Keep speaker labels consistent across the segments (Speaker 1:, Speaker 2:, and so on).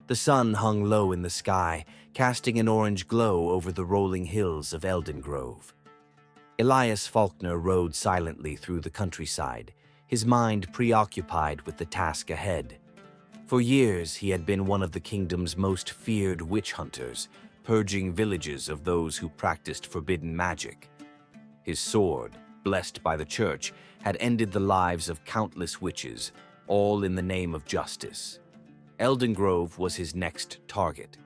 Speaker 1: The sun hung low in the sky, casting an orange glow over the rolling hills of Eldengrove. Elias Faulkner rode silently through the countryside, his mind preoccupied with the task ahead. For years, he had been one of the kingdom's most feared witch hunters, purging villages of those who practiced forbidden magic. His sword, blessed by the church, had ended the lives of countless witches, all in the name of justice. Eldengrove was his next target.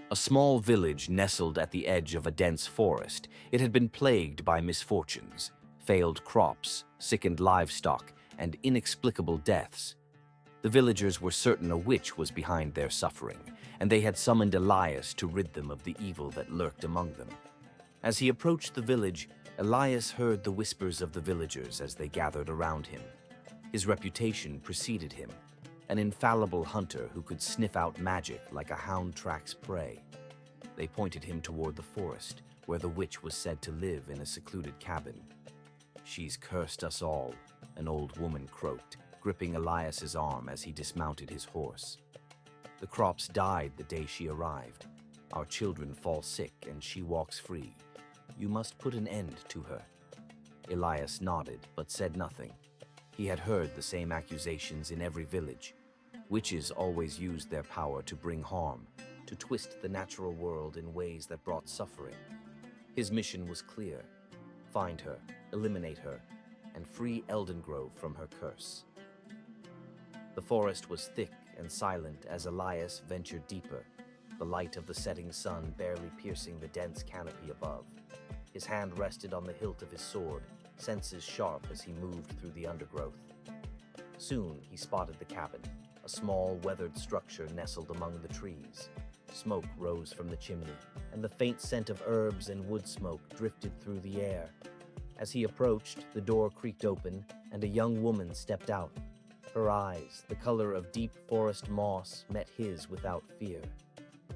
Speaker 1: A small village nestled at the edge of a dense forest, it had been plagued by misfortunes, failed crops, sickened livestock, and inexplicable deaths. The villagers were certain a witch was behind their suffering, and they had summoned Elias to rid them of the evil that lurked among them. As he approached the village, Elias heard the whispers of the villagers as they gathered around him. His reputation preceded him, an infallible hunter who could sniff out magic like a hound tracks prey. They pointed him toward the forest, where the witch was said to live in a secluded cabin. "She's cursed us all," an old woman croaked, gripping Elias's arm as he dismounted his horse. "The crops died the day she arrived. Our children fall sick and she walks free. You must put an end to her." Elias nodded, but said nothing. He had heard the same accusations in every village. Witches always used their power to bring harm, to twist the natural world in ways that brought suffering. His mission was clear: find her, eliminate her, and free Eldengrove from her curse. The forest was thick and silent as Elias ventured deeper, the light of the setting sun barely piercing the dense canopy above. His hand rested on the hilt of his sword, senses sharp as he moved through the undergrowth. Soon he spotted the cabin, a small, weathered structure nestled among the trees. Smoke rose from the chimney, and the faint scent of herbs and wood smoke drifted through the air. As he approached, the door creaked open, and a young woman stepped out. Her eyes, the color of deep forest moss, met his without fear.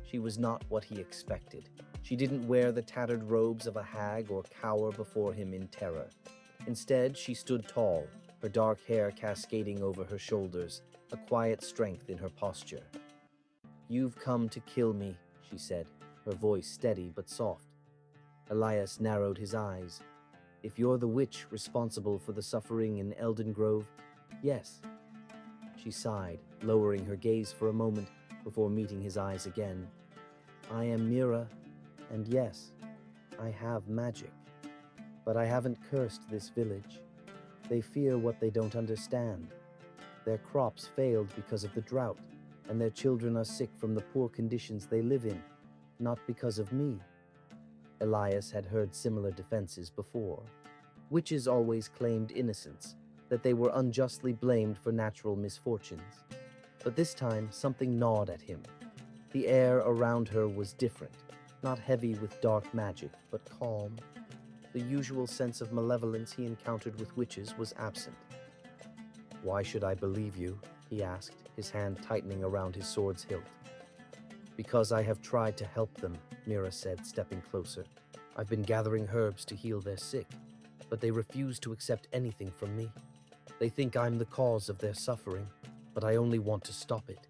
Speaker 1: She was not what he expected. She didn't wear the tattered robes of a hag or cower before him in terror. Instead, she stood tall, her dark hair cascading over her shoulders, a quiet strength in her posture. "You've come to kill me," she said, her voice steady but soft. Elias narrowed his eyes. "If you're the witch responsible for the suffering in Eldengrove, yes." She sighed, lowering her gaze for a moment before meeting his eyes again. "I am Mira, and yes, I have magic. But I haven't cursed this village. They fear what they don't understand. Their crops failed because of the drought, and their children are sick from the poor conditions they live in, not because of me." Elias had heard similar defenses before. Witches always claimed innocence, that they were unjustly blamed for natural misfortunes. But this time, something gnawed at him. The air around her was different, not heavy with dark magic, but calm. The usual sense of malevolence he encountered with witches was absent. "Why should I believe you?" he asked, his hand tightening around his sword's hilt. "Because I have tried to help them," Mira said, stepping closer. "I've been gathering herbs to heal their sick, but they refuse to accept anything from me. They think I'm the cause of their suffering, but I only want to stop it.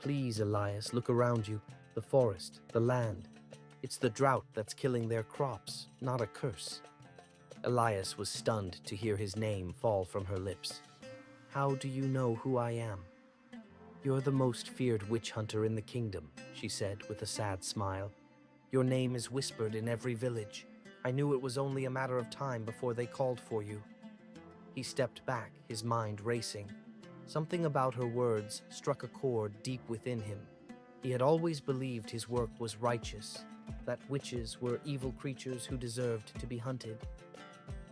Speaker 1: Please, Elias, look around you, the forest, the land. It's the drought that's killing their crops, not a curse." Elias was stunned to hear his name fall from her lips. "How do you know who I am?" "You're the most feared witch hunter in the kingdom," she said with a sad smile. "Your name is whispered in every village. I knew it was only a matter of time before they called for you." He stepped back, his mind racing. Something about her words struck a chord deep within him. He had always believed his work was righteous, that witches were evil creatures who deserved to be hunted.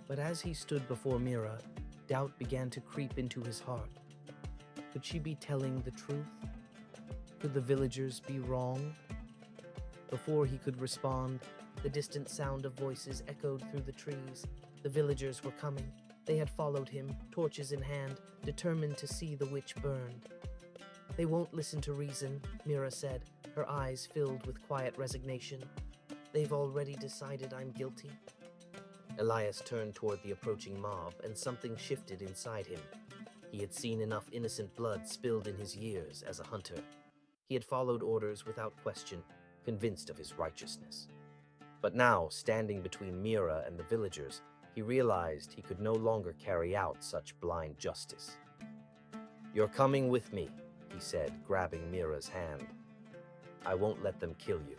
Speaker 1: But as he stood before Mira, doubt began to creep into his heart. Could she be telling the truth? Could the villagers be wrong? Before he could respond, the distant sound of voices echoed through the trees. The villagers were coming. They had followed him, torches in hand, determined to see the witch burned. "They won't listen to reason," Mira said, her eyes filled with quiet resignation. "They've already decided I'm guilty." Elias turned toward the approaching mob, and something shifted inside him. He had seen enough innocent blood spilled in his years as a hunter. He had followed orders without question, convinced of his righteousness. But now, standing between Mira and the villagers, he realized he could no longer carry out such blind justice. "You're coming with me," he said, grabbing Mira's hand. "I won't let them kill you."